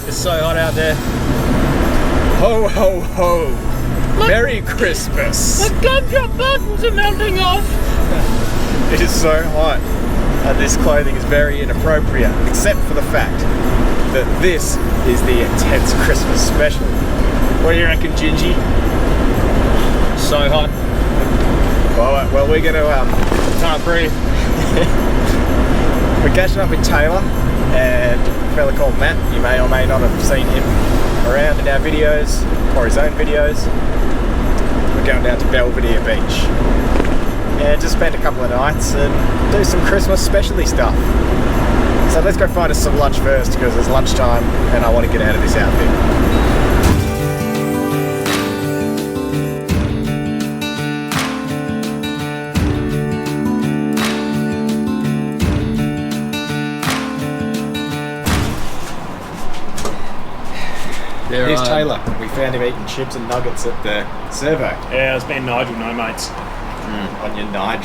It's so hot out there. Ho ho ho! Merry Christmas! The gumdrop buttons are melting off! It is so hot, and this clothing is very inappropriate, except for the fact that this is the intense Christmas special. What do you reckon, Gingy? So hot. Well, we're gonna Can't breathe. we're catching up with Taylor and a fella called Matt. You may or may not have seen him around in our videos or his own videos. We're going down to Belvidere Beach and just spend a couple of nights and do some Christmas specialty stuff. So let's go find us some lunch first because it's lunchtime and I want to get out of this outfit. Here's Taylor. We found him eating chips and nuggets at the servo. Yeah, it's been Nigel, no mates. On your Nige.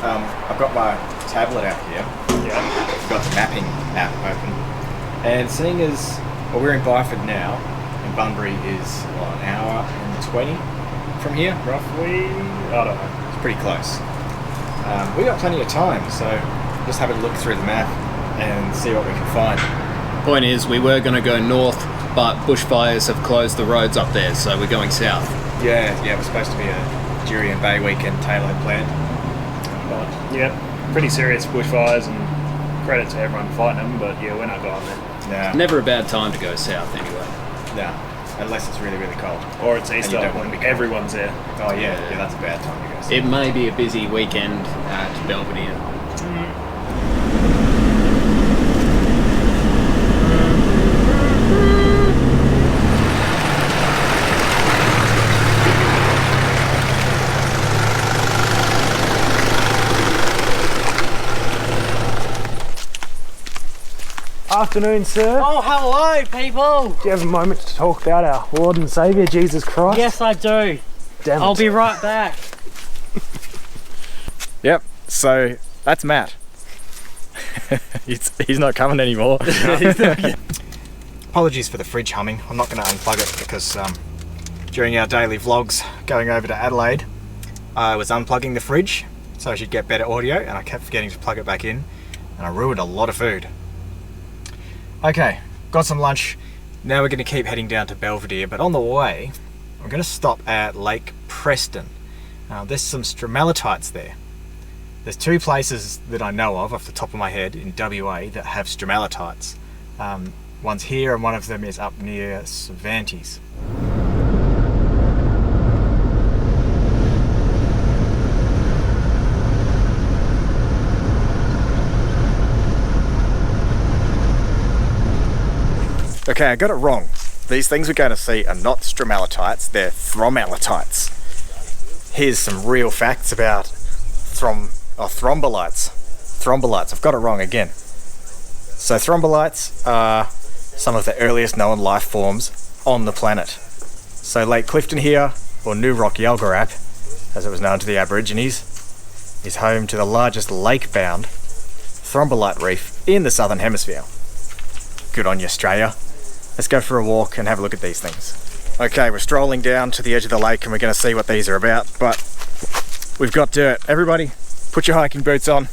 I've got my tablet out here. Yeah. I've got the mapping app open. And seeing as we're in Byford now, and Bunbury is an hour and 20 from here, Roughly, I don't know. it's pretty close. We got plenty of time, so just have a look through the map and see what we can find. Point is, we were going to go north, but bushfires have closed the roads up there, so we're going south. Yeah, it was supposed to be a Jurian Bay weekend Taylor had planned. But, yeah, pretty serious bushfires and credit to everyone fighting them, but yeah, we're not going there. No, Never a bad time to go south, anyway. no, unless it's really, really cold. Or it's And you Easter don't want to when be cold. everyone's there. Oh yeah, that's a bad time to go. It may be a busy weekend at Belvedere. Afternoon, sir. Oh, hello, people! Do you have a moment to talk about our Lord and Saviour, Jesus Christ? Yes, I do. Damn it. I'll be right back. Yep, so that's Matt. he's not coming anymore. Apologies for the fridge humming. I'm not going to unplug it because during our daily vlogs going over to Adelaide, I was unplugging the fridge so I should get better audio, and I kept forgetting to plug it back in, and I ruined a lot of food. Okay, got some lunch. Now we're going to keep heading down to Belvedere, but on the way, we're going to stop at Lake Preston. There's some stromalatites there. There's two places that I know of off the top of my head in WA that have stromalatites. One's here and one of them is up near Cervantes. Okay, I got it wrong. These things we're going to see are not stromalatites, they're thromalatites. Here's some real facts about thrombolites. Thrombolites, I've got it wrong again. So thrombolites are some of the earliest known life forms on the planet. So Lake Clifton here, or New Rock Yalgarap, as it was known to the Aborigines, is home to the largest lake-bound thrombolite reef in the Southern Hemisphere. Good on you, Australia. Let's go for a walk and have a look at these things. Okay, we're strolling down to the edge of the lake and we're going to see what these are about, but we've got dirt. Everybody, put your hiking boots on.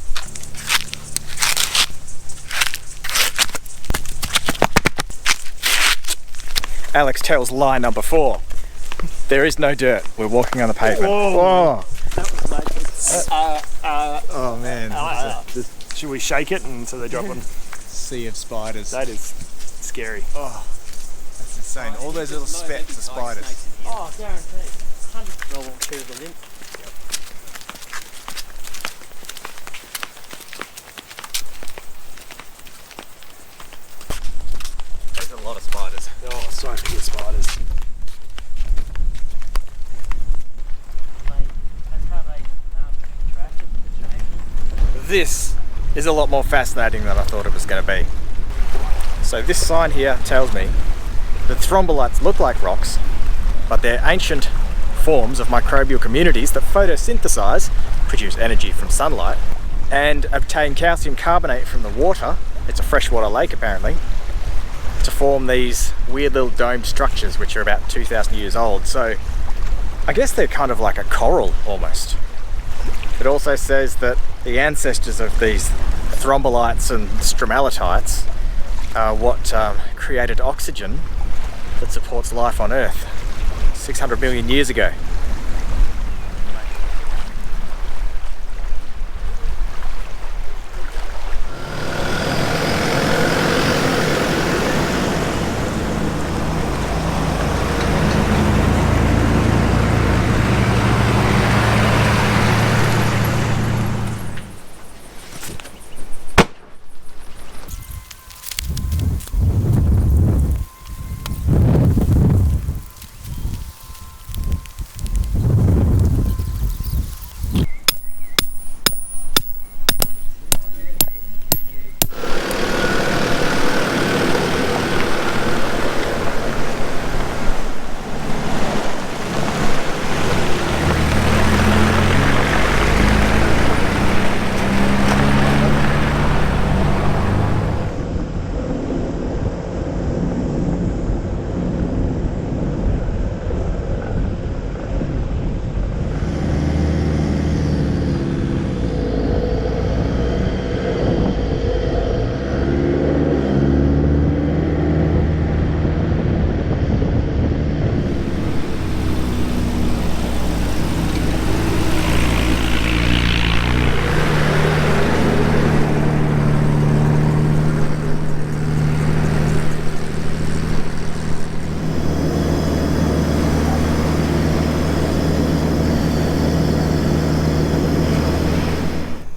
Alex tells lie number 4. There is no dirt. We're walking on the pavement. Whoa. Whoa. That was amazing. Oh man, Should we shake it and so they drop on? sea of spiders. That is scary. Oh, that's insane. All those little specks of spiders. Oh, guaranteed. 100% I won't choose them in. There's a lot of spiders. Oh, so many spiders. That's how they interact with the changes. This is a lot more fascinating than I thought it was going to be. So this sign here tells me that thrombolites look like rocks, but they're ancient forms of microbial communities that photosynthesize, produce energy from sunlight, and obtain calcium carbonate from the water. It's a freshwater lake apparently, to form these weird little domed structures which are about 2,000 years old. So I guess they're kind of like a coral almost. It also says that the ancestors of these thrombolites and stromalitites are what created oxygen that supports life on Earth 600 million years ago.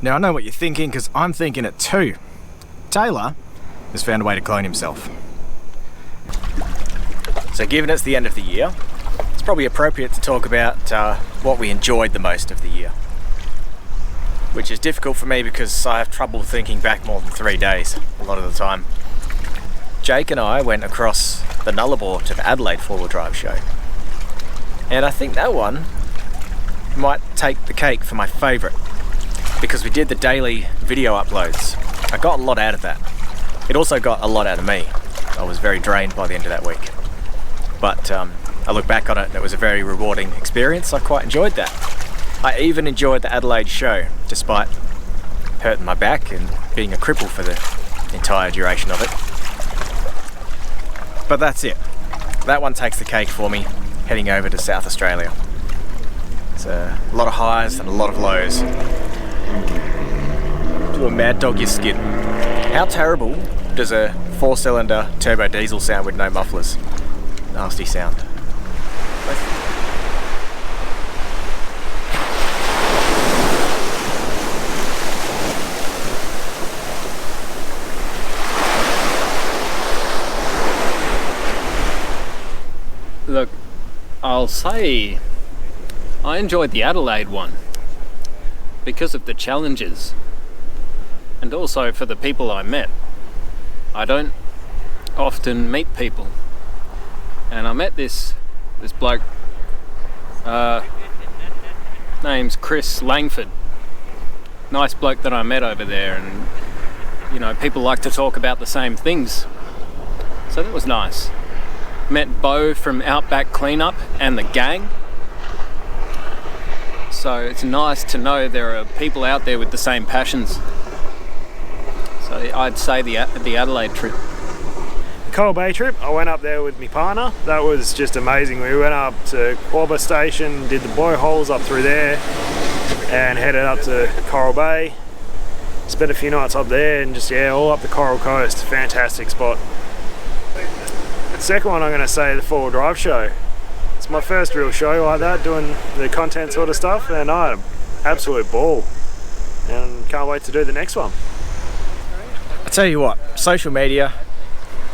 Now I know what you're thinking, because I'm thinking it too. Taylor has found a way to clone himself. So given it's the end of the year, it's probably appropriate to talk about what we enjoyed the most of the year. Which is difficult for me because I have trouble thinking back more than 3 days a lot of the time. Jake and I went across the Nullarbor to the Adelaide four-wheel drive show. And I think that one might take the cake for my favourite, because we did the daily video uploads. I got a lot out of that. It also got a lot out of me. I was very drained by the end of that week. But I look back on it and it was a very rewarding experience. I quite enjoyed that. I even enjoyed the Adelaide show, despite hurting my back and being a cripple for the entire duration of it. But that's it. That one takes the cake for me, heading over to South Australia. It's a lot of highs and a lot of lows. To a mad dog your skin. How terrible does a 4-cylinder turbo diesel sound with no mufflers? Nasty sound. Look, I'll say I enjoyed the Adelaide one because of the challenges and also for the people I met. I don't often meet people, and I met this bloke, name's Chris Langford. Nice bloke that I met over there, and you know, people like to talk about the same things, so that was nice. Met Bo from Outback Cleanup and the gang. So it's nice to know there are people out there with the same passions. So I'd say the Adelaide trip. Coral Bay trip, I went up there with my partner. That was just amazing. We went up to Quabba Station, did the blow holes up through there, and headed up to Coral Bay. Spent a few nights up there and just, yeah, all up the Coral Coast. Fantastic spot. The second one I'm going to say the four-wheel drive show. It's my first real show like that, doing the content sort of stuff, and I had an absolute ball. And can't wait to do the next one. I tell you what, social media,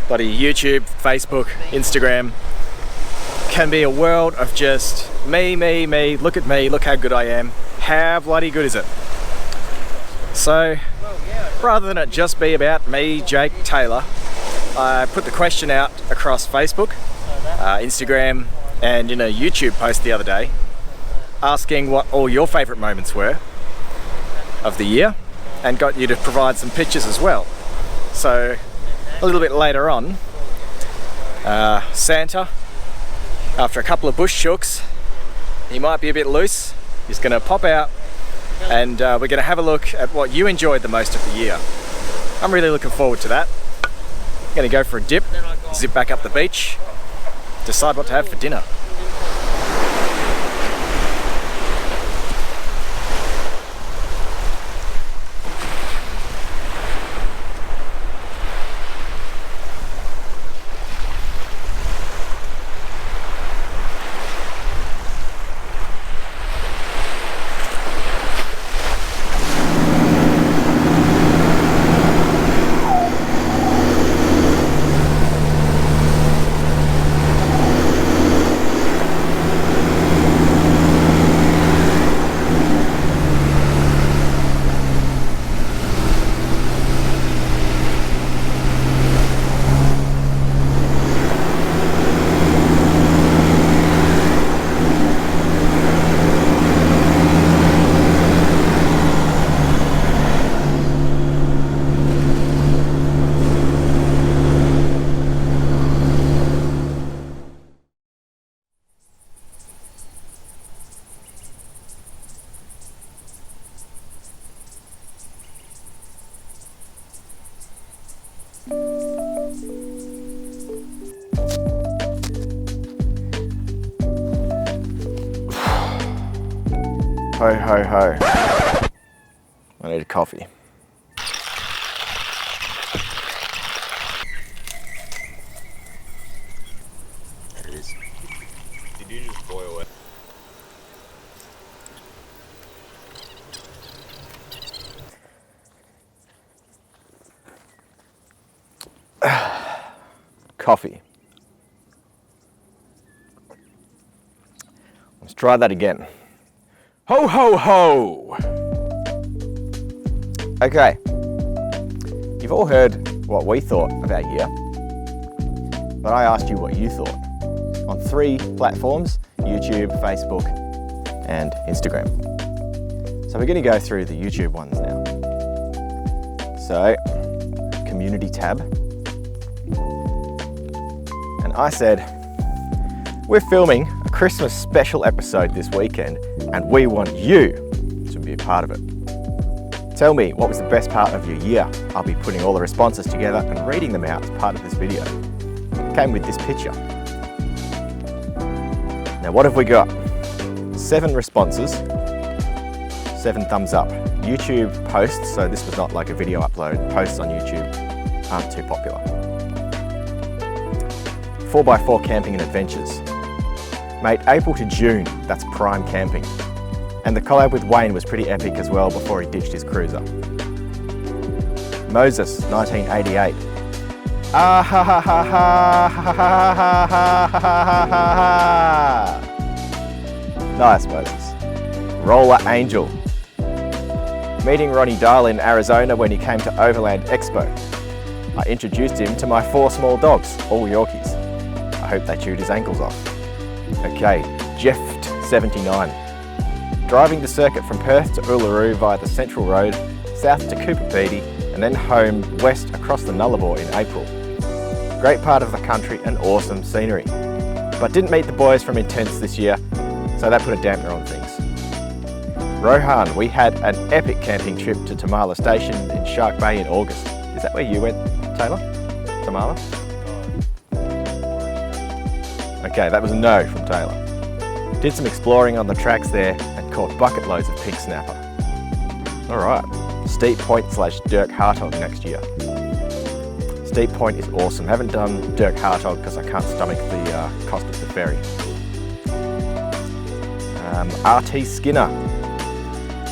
bloody YouTube, Facebook, Instagram, can be a world of just me, look at me, look how good I am. How bloody good is it? So, rather than it just be about me, Jake, Taylor, I put the question out across Facebook, Instagram, and in a YouTube post the other day, asking what all your favourite moments were of the year, and got you to provide some pictures as well. So a little bit later on, Santa, after a couple of bush chooks, he might be a bit loose. He's going to pop out and we're going to have a look at what you enjoyed the most of the year. I'm really looking forward to that. Going to go for a dip, zip back up the beach, decide what to have for dinner. Ho ho ho. I need a coffee. There it is. Did you just boil it? Coffee. Let's try that again. Ho ho ho! Okay, you've all heard what we thought of our year, but I asked you what you thought on 3 platforms: YouTube, Facebook, and Instagram. So we're going to go through the YouTube ones now. So, community tab. And I said, we're filming a Christmas special episode this weekend and we want you to be a part of it. Tell me what was the best part of your year. I'll be putting all the responses together and reading them out as part of this video. It came with this picture. Now what have we got? 7 responses, 7 thumbs up. YouTube posts, so this was not like a video upload, posts on YouTube aren't too popular. 4x4 camping and adventures. Mate, April to June, that's prime camping. And the collab with Wayne was pretty epic as well before he ditched his cruiser. Moses, 1988. Ah ha ha ha ha ha ha ha ha ha ha. Nice, Moses. Roller Angel. Meeting Ronnie Dahl in Arizona when he came to Overland Expo. I introduced him to my 4 small dogs, all Yorkies. I hope they chewed his ankles off. Okay, Jeft79. Driving the circuit from Perth to Uluru via the Central Road, south to Cooper Pedy, and then home west across the Nullarbor in April. Great part of the country and awesome scenery. But didn't meet the boys from Intense this year, so that put a dampener on things. Rohan, we had an epic camping trip to Tamala Station in Shark Bay in August. Is that where you went, Taylor? Tamala? Okay, that was a no from Taylor. Did some exploring on the tracks there and caught bucket loads of pink snapper. Alright, Steep Point / Dirk Hartog next year. Steep Point is awesome. Haven't done Dirk Hartog because I can't stomach the cost of the ferry. RT Skinner.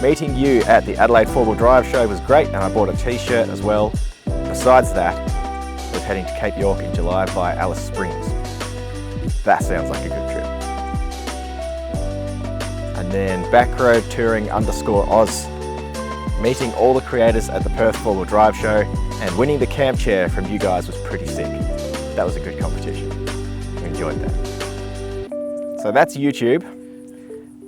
Meeting you at the Adelaide 4-wheel drive show was great and I bought a t-shirt as well. Besides that, I was heading to Cape York in July via Alice Springs. That sounds like a good trip. And then Backroad Touring _Oz. Meeting all the creators at the Perth 4-wheel drive show and winning the camp chair from you guys was pretty sick. That was a good competition. I enjoyed that. So that's YouTube.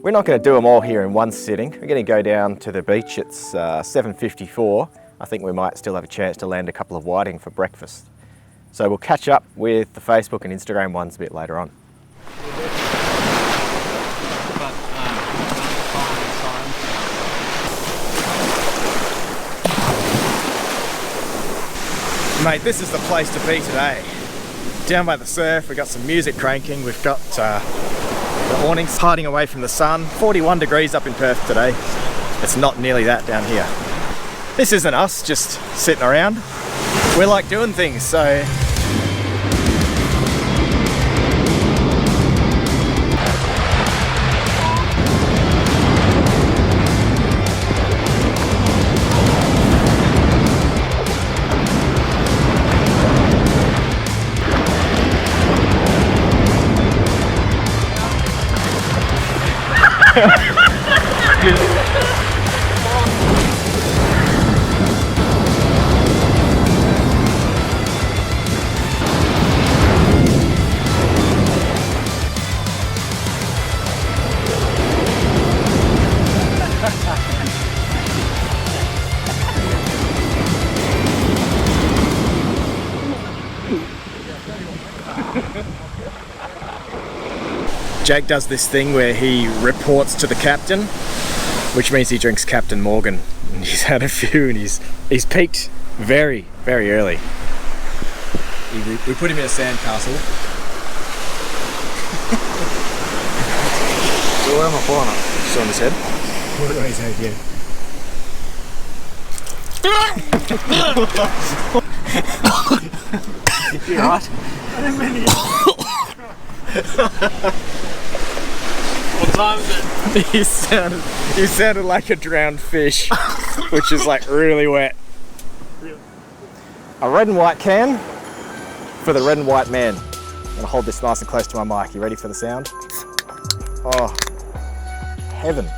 We're not going to do them all here in one sitting. We're going to go down to the beach. It's 7:54. I think we might still have a chance to land a couple of whiting for breakfast. So we'll catch up with the Facebook and Instagram ones a bit later on. Mate, this is the place to be today. Down by the surf, we've got some music cranking, we've got the awnings hiding away from the sun. 41 degrees up in Perth today. It's not nearly that down here. This isn't us just sitting around. We like doing things, so Jake does this thing where he reports to the captain, which means he drinks Captain Morgan. And he's had a few and he's peaked very, very early. We put him in a sandcastle. So where am I flying up? Just on his head? What do I say again? You right? What time is it? You sounded like a drowned fish, which is like really wet. A red and white can for the red and white man. I'm gonna hold this nice and close to my mic. You ready for the sound? Oh, heaven.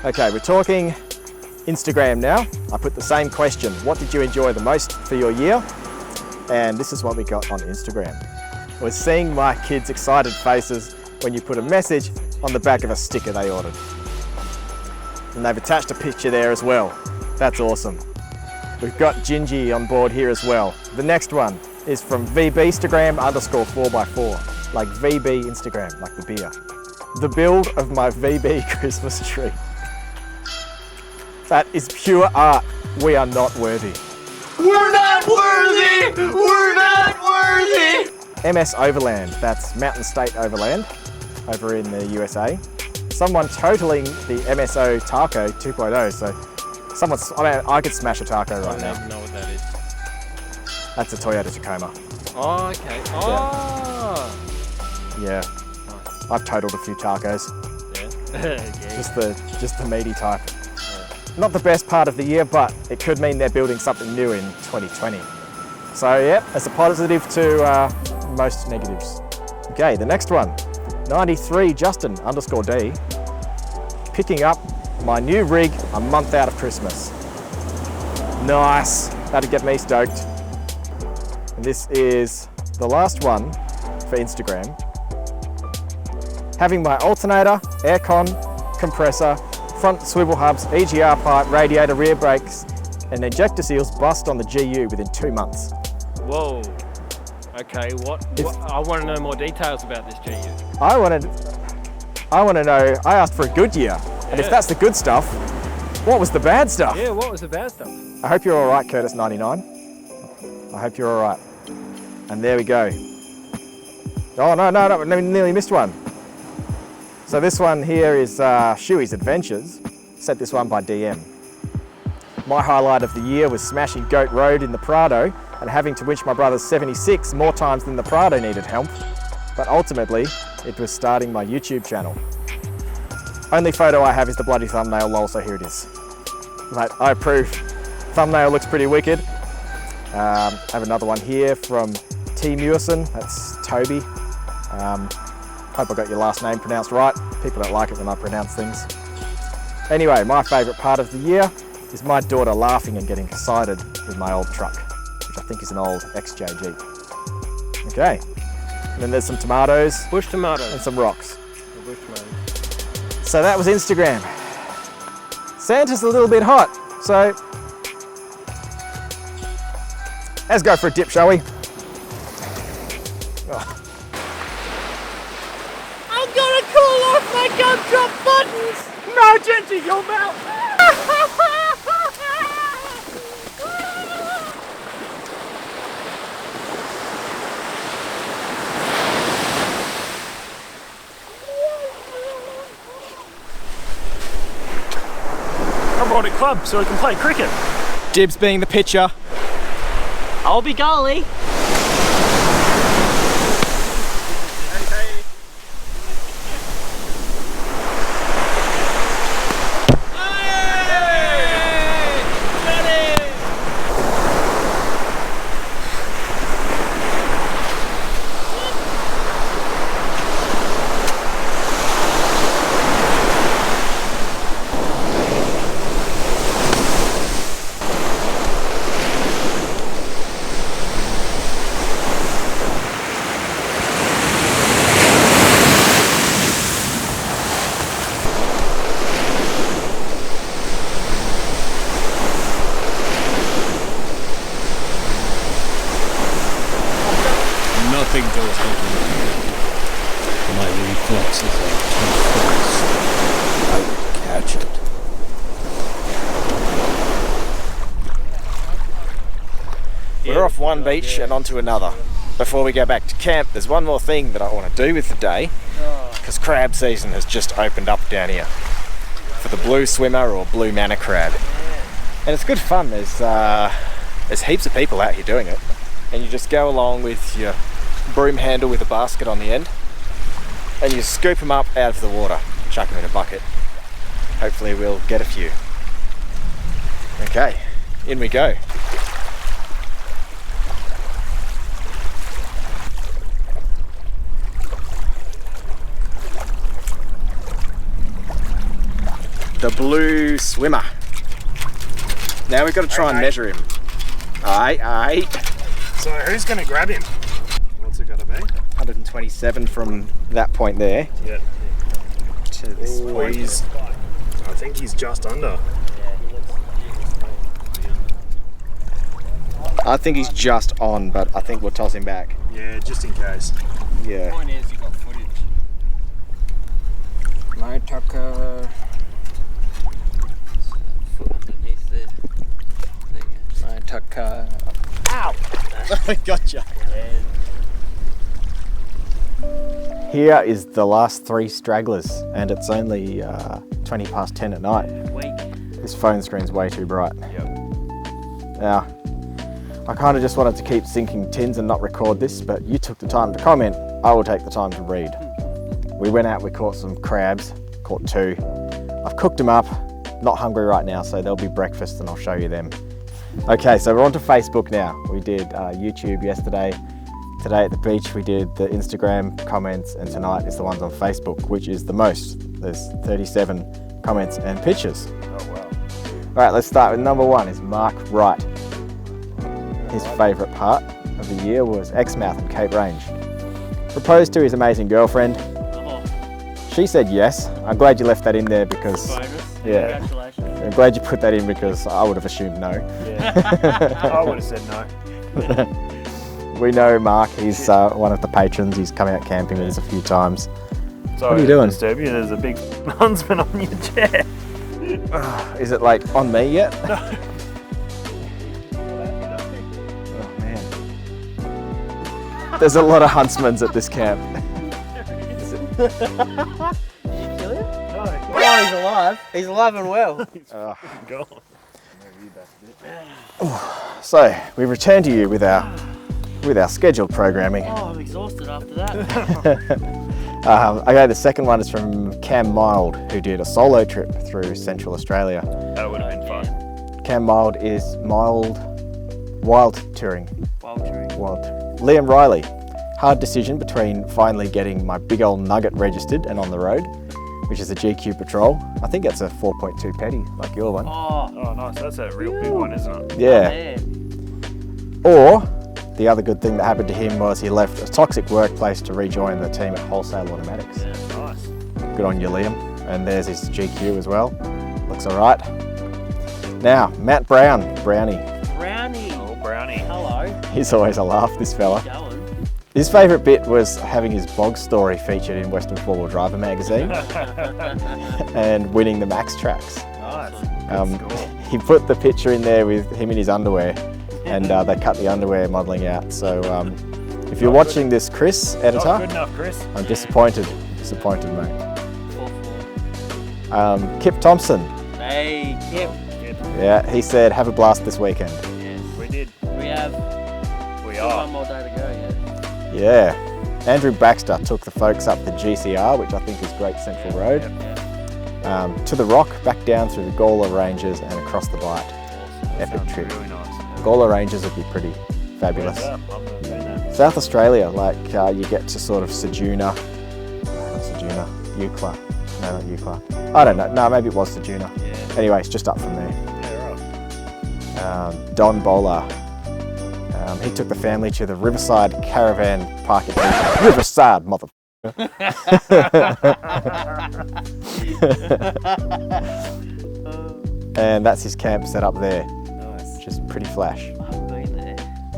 Okay, we're talking Instagram now. I put the same question. What did you enjoy the most for your year? And this is what we got on Instagram. We're seeing my kids' excited faces when you put a message on the back of a sticker they ordered. And they've attached a picture there as well. That's awesome. We've got Gingy on board here as well. The next one is from VBstagram_4x4, like VB Instagram, like the beer. The build of my VB Christmas tree. That is pure art. We are not worthy. We're not worthy! We're not worthy! MS Overland, that's Mountain State Overland, over in the USA. Someone totaling the MSO Taco 2.0, so I could smash a taco right now. I don't even know what that is. That's a Toyota Tacoma. Oh, okay. Oh! Yeah. Nice. I've totaled a few tacos. Yeah. Just the meaty type. Not the best part of the year, but it could mean they're building something new in 2020. So yeah, it's a positive to most negatives. Okay, the next one, 93 Justin_D, picking up my new rig a month out of Christmas. Nice, that'd get me stoked. And this is the last one for Instagram. Having my alternator, aircon, compressor, front swivel hubs, EGR pipe, radiator, rear brakes, and ejector seals bust on the GU within 2 months. Whoa. Okay, what I want to know more details about this GU. I want to know, I asked for a good year, and if that's the good stuff, what was the bad stuff? Yeah, what was the bad stuff? I hope you're all right, Curtis99. I hope you're all right. And there we go. Oh, no, nearly missed one. So this one here is Shuey's Adventures. Sent this one by DM. My highlight of the year was smashing Goat Road in the Prado and having to winch my brother's 76 more times than the Prado needed help. But ultimately, it was starting my YouTube channel. Only photo I have is the bloody thumbnail, lol, so here it is. Mate, I approve. Thumbnail looks pretty wicked. I have another one here from T. Mewison, that's Toby. Hope I got your last name pronounced right. People don't like it when I pronounce things. Anyway, my favourite part of the year is my daughter laughing and getting excited with my old truck, which I think is an old XJ Jeep. Okay, and then there's some tomatoes. Bush tomatoes. And some rocks. Bush tomatoes. So that was Instagram. Santa's a little bit hot, so let's go for a dip, shall we? My gum drop buttons! Nudge into your mouth! I brought a club so we can play cricket. Dibs being the pitcher. I'll be goalie. Nothing goes over my reflexes are too fast. I will catch it. We're off one beach and onto another. Before we go back to camp, there's one more thing that I want to do with the day, because crab season has just opened up down here for the blue swimmer or blue manna crab. And it's good fun. There's heaps of people out here doing it, and you just go along with your broom handle with a basket on the end, and you scoop them up out of the water, chuck them in a bucket. Hopefully we'll get a few. Okay, in we go. The blue swimmer. Now we've got to try and measure him. Aye. So who's going to grab him? What's it got to be? 127 from that point there Yeah. to this point. I think he's just under. I think he's just on, but I think we'll toss him back. Yeah, just in case. Yeah. Point is, you got footage. My tucker. Foot underneath the thing. My tucker. Ow! Gotcha. Here is the last 3 stragglers, and it's only 20 past 10 at night. Weak. This phone screen's way too bright. Yep. Now, I kind of just wanted to keep sinking tins and not record this, but you took the time to comment. I will take the time to read. We went out, we caught some crabs, caught 2. I've cooked them up, not hungry right now, so there'll be breakfast and I'll show you them. Okay, so we're on to Facebook now. We did YouTube yesterday. Today at the beach we did the Instagram comments, and tonight is the ones on Facebook, which is the most. There's 37 comments and pictures. Oh wow. All right, let's start with number 1 is Mark Wright. His favourite part of the year was Exmouth and Cape Range. Proposed to his amazing girlfriend. She said yes. I'm glad you left that in there because, yeah, Congratulations. I'm glad you put that in because I would have assumed no. Yeah. I would have said no. We know Mark, he's one of the patrons. He's come out camping with us a few times. Sorry, What are you doing? to disturb you. There's a big huntsman on your chair. Is it like on me yet? Oh man. There's a lot of huntsmans at this camp. Did you kill him? No. Oh, he's alive. He's alive and well. Gone. So we return to you with our scheduled programming. Oh, I'm exhausted after that. Okay, the second one is from Cam Mild, who did a solo trip through Central Australia. That would have been fun. Cam Mild is wild touring. Wild. Liam Riley, hard decision between finally getting my big old nugget registered and on the road, which is a GQ Patrol. I think that's a 4.2 petty, like your one. Oh, nice. That's a real big one, isn't it? Yeah. Man. Or the other good thing that happened to him was he left a toxic workplace to rejoin the team at Wholesale Automatics. Nice. Good on you, Liam. And there's his GQ as well. Looks all right. Now, Matt Brownie. Brownie. Oh, Brownie. Hello. He's always a laugh, this fella. Going. His favourite bit was having his bog story featured in Western Four-Wheel Driver magazine and winning the Max Tracks. Nice. He put the picture in there with him in his underwear, and they cut the underwear modelling out. So if you're watching this, Chris, editor, Not good enough, Chris. I'm disappointed, mate. Kip Thompson, Hey, Kip. yeah, he said have a blast this weekend. Yes. We did. We have We still are. one more day to go, yeah. Yeah, Andrew Baxter took the folks up the GCR, which I think is Great Central Road, to the Rock, back down through the Gawler Ranges and across the Bight. Epic Sounds trip. really nice. Gawler Ranges would be pretty fabulous. Where's that? I've never been there. South Australia, like you get to sort of Sejuna, Eucla. No, not Eucla. I don't know. No, maybe it was Sejuna. Yeah. Anyway, it's just up from there. Yeah, right. Don Bowler. He took the family to the Riverside Caravan Park at Riverside, mother. And that's his camp set up there, Nice. which is pretty flash. I've been there.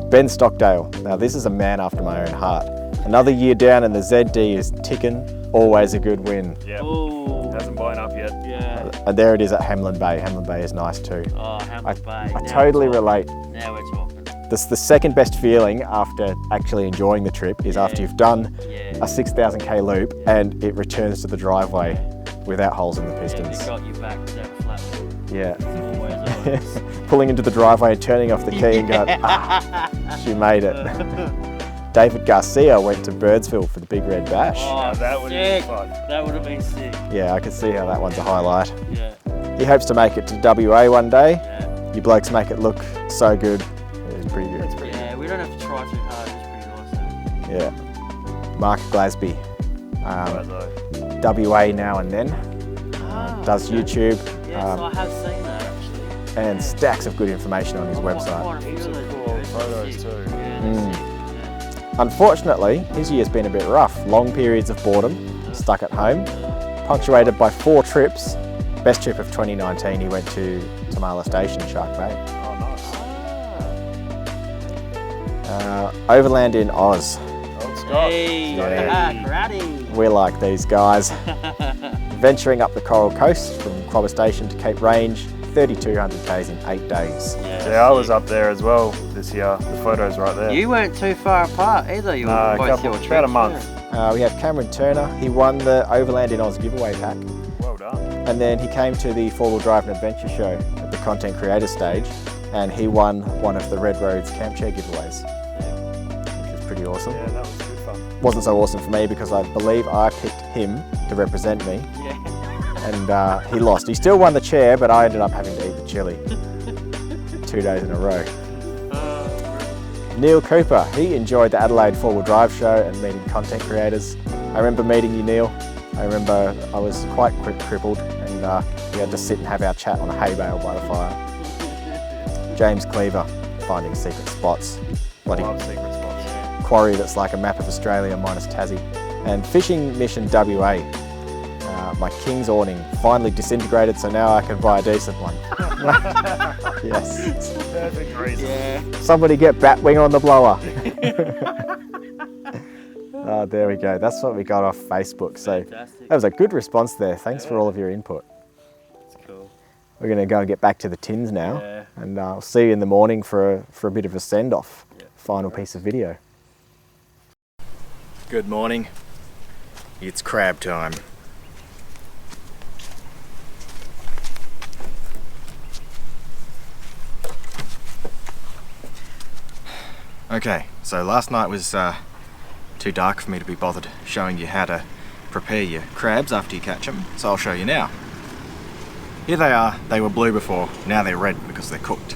Ben Stockdale. Now this is a man after my own heart. Another year down and the ZD is ticking. Always a good win. Yeah. Ooh. Hasn't blown up yet. Yeah. And there it is at Hamlin Bay. Hamlin Bay is nice too. Oh, Hamilton Bay. I Now totally we're relate. talking. Now we're talking. This the second best feeling after actually enjoying the trip is after you've done Yeah. a 6,000k loop and it returns to the driveway without holes in the Yeah, pistons. they got you back without a flat. Yeah. Always. Pulling into the driveway and turning off the key and going, she made it. David Garcia went to Birdsville for the Big Red Bash. Now that would be sick. fun. That would have been sick. Yeah, I can see how that one's a highlight. Yeah. He hopes to make it to WA one day. Yeah. You blokes make it look so good. It's pretty good. Yeah, we don't have to try too hard. It's pretty nice. Yeah. Mark Glasby, Right, WA now and then, does YouTube, Yes, I have seen that actually. and stacks of good information on his website. Quite a few of those Cool videos. photos Sick. too. Yeah, Mm. sick. Yeah. Unfortunately, his year's been a bit rough. Long periods of boredom, stuck at home, punctuated by 4 trips. Best trip of 2019, he went to Tamala Station, Shark Bay. Oh, nice. Overland in Oz. Old Scott. Hey, Yeah. karate. We like these guys. Venturing up the Coral Coast from Quobba Station to Cape Range, 3,200 k's in 8 days. Yeah, I was up there as well this year. The photo's right there. You weren't too far apart either. You No, were a both couple- your about a trips, month. We had Cameron Turner. He won the Overland in Oz giveaway pack. Well done. And then he came to the 4-wheel drive and adventure show at the content creator stage, and he won one of the Red Roads camp chair giveaways, which was pretty awesome. Yeah, that was good fun. Wasn't so awesome for me because I believe I picked him to represent me, Yeah. and he lost. He still won the chair, but I ended up having to eat the chili 2 days in a row. Neil Cooper, he enjoyed the Adelaide 4-wheel drive show and meeting content creators. I remember meeting you, Neil. I remember I was quite crippled, and we had to sit and have our chat on a hay bale by the fire. James Cleaver, finding secret spots. Bloody Love secret spots. quarry that's like a map of Australia minus Tassie. And Fishing Mission WA. My King's awning finally disintegrated, so now I can buy a decent one. Yes. Perfect reason. Yeah. Somebody get Batwing on the blower. Oh, there we go. That's what we got off Facebook. So Fantastic. that was a good response there. Thanks for all of your input. That's cool. We're going to go and get back to the tins now, Yeah. and I'll see you in the morning for a bit of a send-off. Yeah. Final piece of video. Good morning. It's crab time. Okay, so last night was too dark for me to be bothered showing you how to prepare your crabs after you catch them, so I'll show you now. Here they are. They were blue before, now they're red because they're cooked.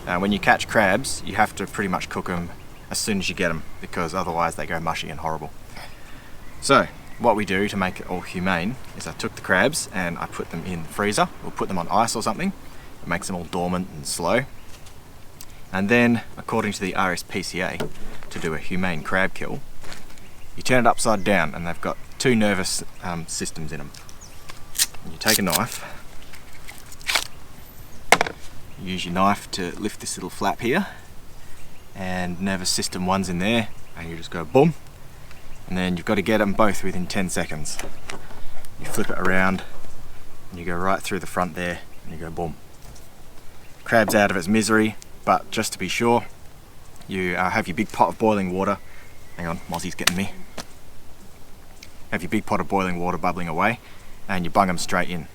When you catch crabs, you have to pretty much cook them as soon as you get them, because otherwise they go mushy and horrible. So, what we do to make it all humane is I took the crabs and I put them in the freezer, or put them on ice or something. It makes them all dormant and slow. And then, according to the RSPCA, to do a humane crab kill, you turn it upside down, and they've got 2 nervous systems in them. You take a knife, you use your knife to lift this little flap here, and nervous system 1's in there, and you just go boom, and then you've got to get them both within 10 seconds. You flip it around and you go right through the front there and you go boom. Crab's out of its misery, but just to be sure, you have your big pot of boiling water. Hang on, Mozzie's getting me. Have your big pot of boiling water bubbling away, and you bung them straight in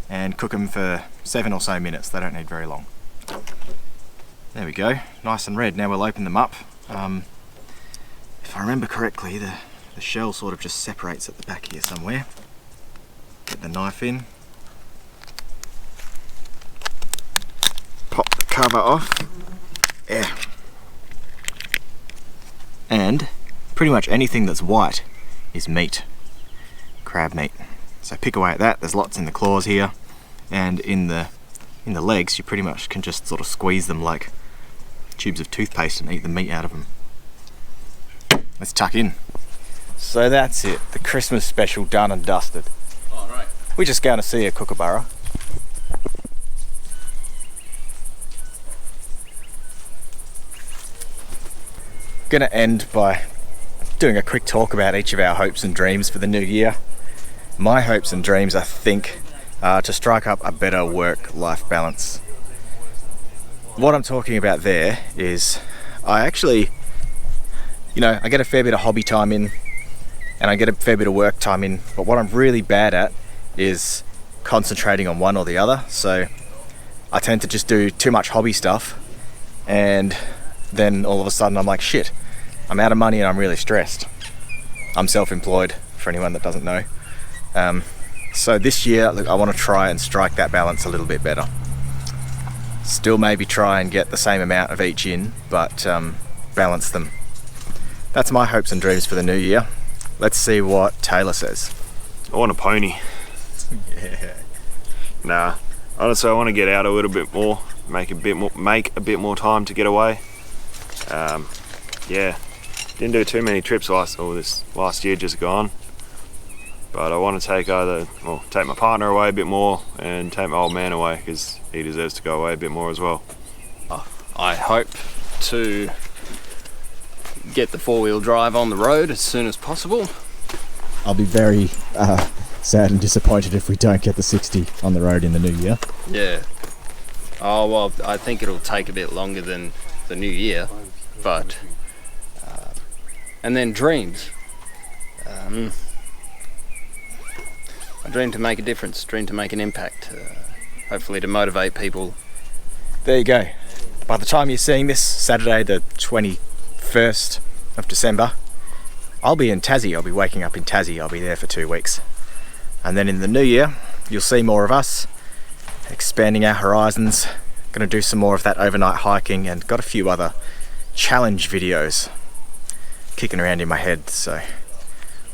and cook them for 7 or so minutes. They don't need very long. There we go, nice and red. Now we'll open them up. If I remember correctly, the shell sort of just separates at the back here somewhere. Get the knife in, pop the cover off. Yeah. And pretty much anything that's white is meat, crab meat. So pick away at that. There's lots in the claws here, and in the legs you pretty much can just sort of squeeze them like tubes of toothpaste and eat the meat out of them. Let's tuck in. So that's it, the Christmas special done and dusted. All right. We're just going to see a kookaburra. Going to end by doing a quick talk about each of our hopes and dreams for the new year. My hopes and dreams, I think, are to strike up a better work-life balance. What I'm talking about there is I actually, I get a fair bit of hobby time in and I get a fair bit of work time in, but what I'm really bad at is concentrating on one or the other. So I tend to just do too much hobby stuff, and then all of a sudden I'm like, shit, I'm out of money and I'm really stressed. I'm self-employed, for anyone that doesn't know. So this year, look, I want to try and strike that balance a little bit better. Still maybe try and get the same amount of each in, but balance them. That's my hopes and dreams for the new year. Let's see what Taylor says. I want a pony. Yeah. Nah, honestly I want to get out a little bit more, make a bit more time to get away. Yeah, didn't do too many trips this last year just gone, but I want to take my partner away a bit more and take my old man away, because he deserves to go away a bit more as well. I hope to get the 4-wheel drive on the road as soon as possible. I'll be very sad and disappointed if we don't get the 60 on the road in the new year. Yeah. Oh, well, I think it'll take a bit longer than the new year, but... and then dreams. I dream to make a difference, dream to make an impact, hopefully to motivate people. There you go. By the time you're seeing this, Saturday the 21st of December, I'll be in Tassie. I'll be waking up in Tassie. I'll be there for 2 weeks. And then in the new year, you'll see more of us, expanding our horizons. Going to do some more of that overnight hiking, and got a few other challenge videos kicking around in my head. So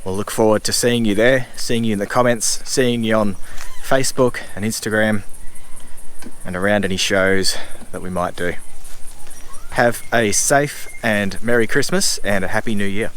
we'll look forward to seeing you there, seeing you in the comments, seeing you on Facebook and Instagram, and around any shows that we might do. Have a safe and Merry Christmas and a Happy New Year.